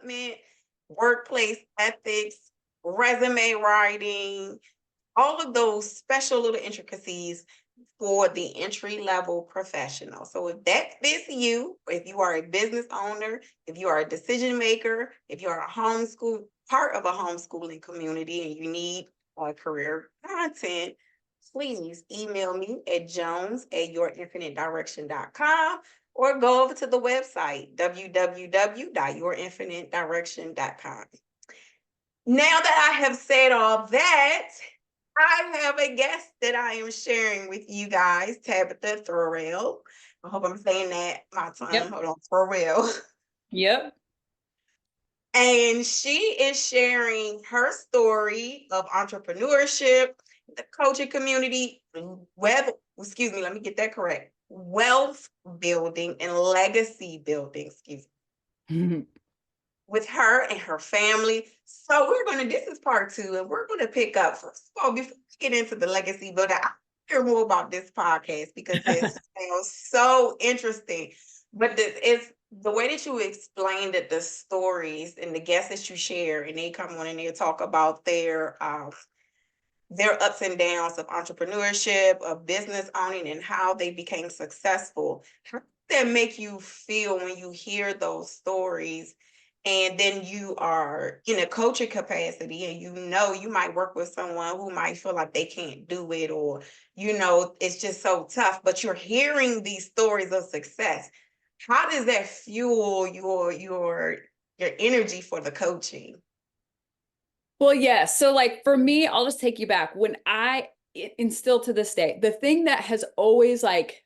development, workplace ethics, resume writing, all of those special little intricacies for the entry level professional. So if that fits you, if you are a business owner, if you are a decision maker, if you are a homeschool part of a homeschooling community and you need career content, please email me at jones@yourinfinitedirection.com or go over to the website www.yourinfinitedirection.com. Now that I have said all that, I have a guest that I am sharing with you guys, Tabatha Thorell. I hope I'm saying that my time. Yep. Hold on, Thorell. Yep. And she is sharing her story of entrepreneurship, the coaching community, excuse me, let me get that correct. Wealth building and legacy building, excuse me. With her and her family. So this is part 2, and we're gonna pick up, first of all, before we get into the legacy builder, I hear more about this podcast because it sounds so interesting. But it's the way that you explained it, the stories and the guests that you share, and they come on and they talk about their ups and downs of entrepreneurship, of business owning, and how they became successful. How does that make you feel when you hear those stories? And then you are in a coaching capacity and you might work with someone who might feel like they can't do it, or it's just so tough, but you're hearing these stories of success. How does that fuel your energy for the coaching? Well, yeah. So like for me, I'll just take you back. When and still to this day, the thing that has always like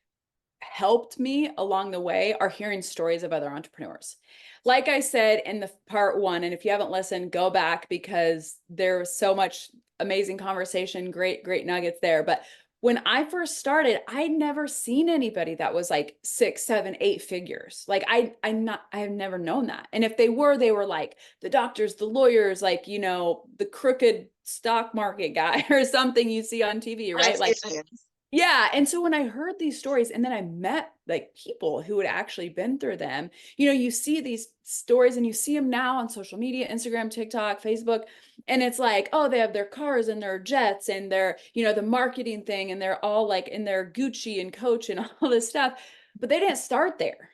helped me along the way are hearing stories of other entrepreneurs. Like I said in the part 1, and if you haven't listened, go back because there was so much amazing conversation, great nuggets there. But when I first started, I'd never seen anybody that was like 6, 7, 8 figures. Like I have never known that. And if they were like the doctors, the lawyers, like, the crooked stock market guy or something you see on TV, right? Like, yeah. And so when I heard these stories and then I met like people who had actually been through them, you see these stories and you see them now on social media, Instagram, TikTok, Facebook. And it's like, oh, they have their cars and their jets and their, the marketing thing. And they're all like in their Gucci and Coach and all this stuff. But they didn't start there.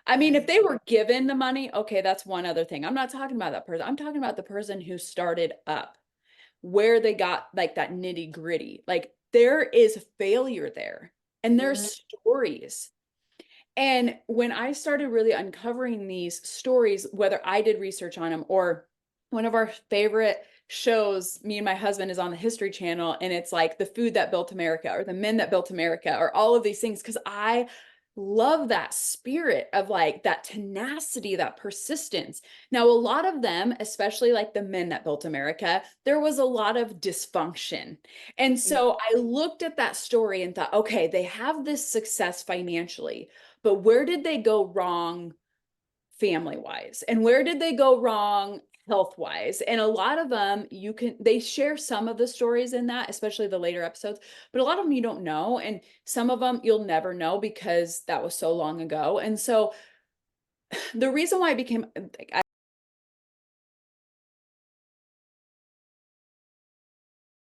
I mean, if they were given the money, okay, that's one other thing. I'm not talking about that person. I'm talking about the person who started up, where they got like that nitty gritty. Like there is failure there and there's stories. And when I started really uncovering these stories, whether I did research on them or one of our favorite shows, me and my husband, is on the History Channel, and it's like the food that built America or the men that built America or all of these things, because I love that spirit of like that tenacity, that persistence. Now, a lot of them, especially like the men that built America, there was a lot of dysfunction. And so I looked at that story and thought, okay, they have this success financially, but where did they go wrong family wise? And where did they go wrong health wise? And a lot of them, they share some of the stories in that, especially the later episodes, but a lot of them you don't know. And some of them you'll never know because that was so long ago. And so the reason why I became,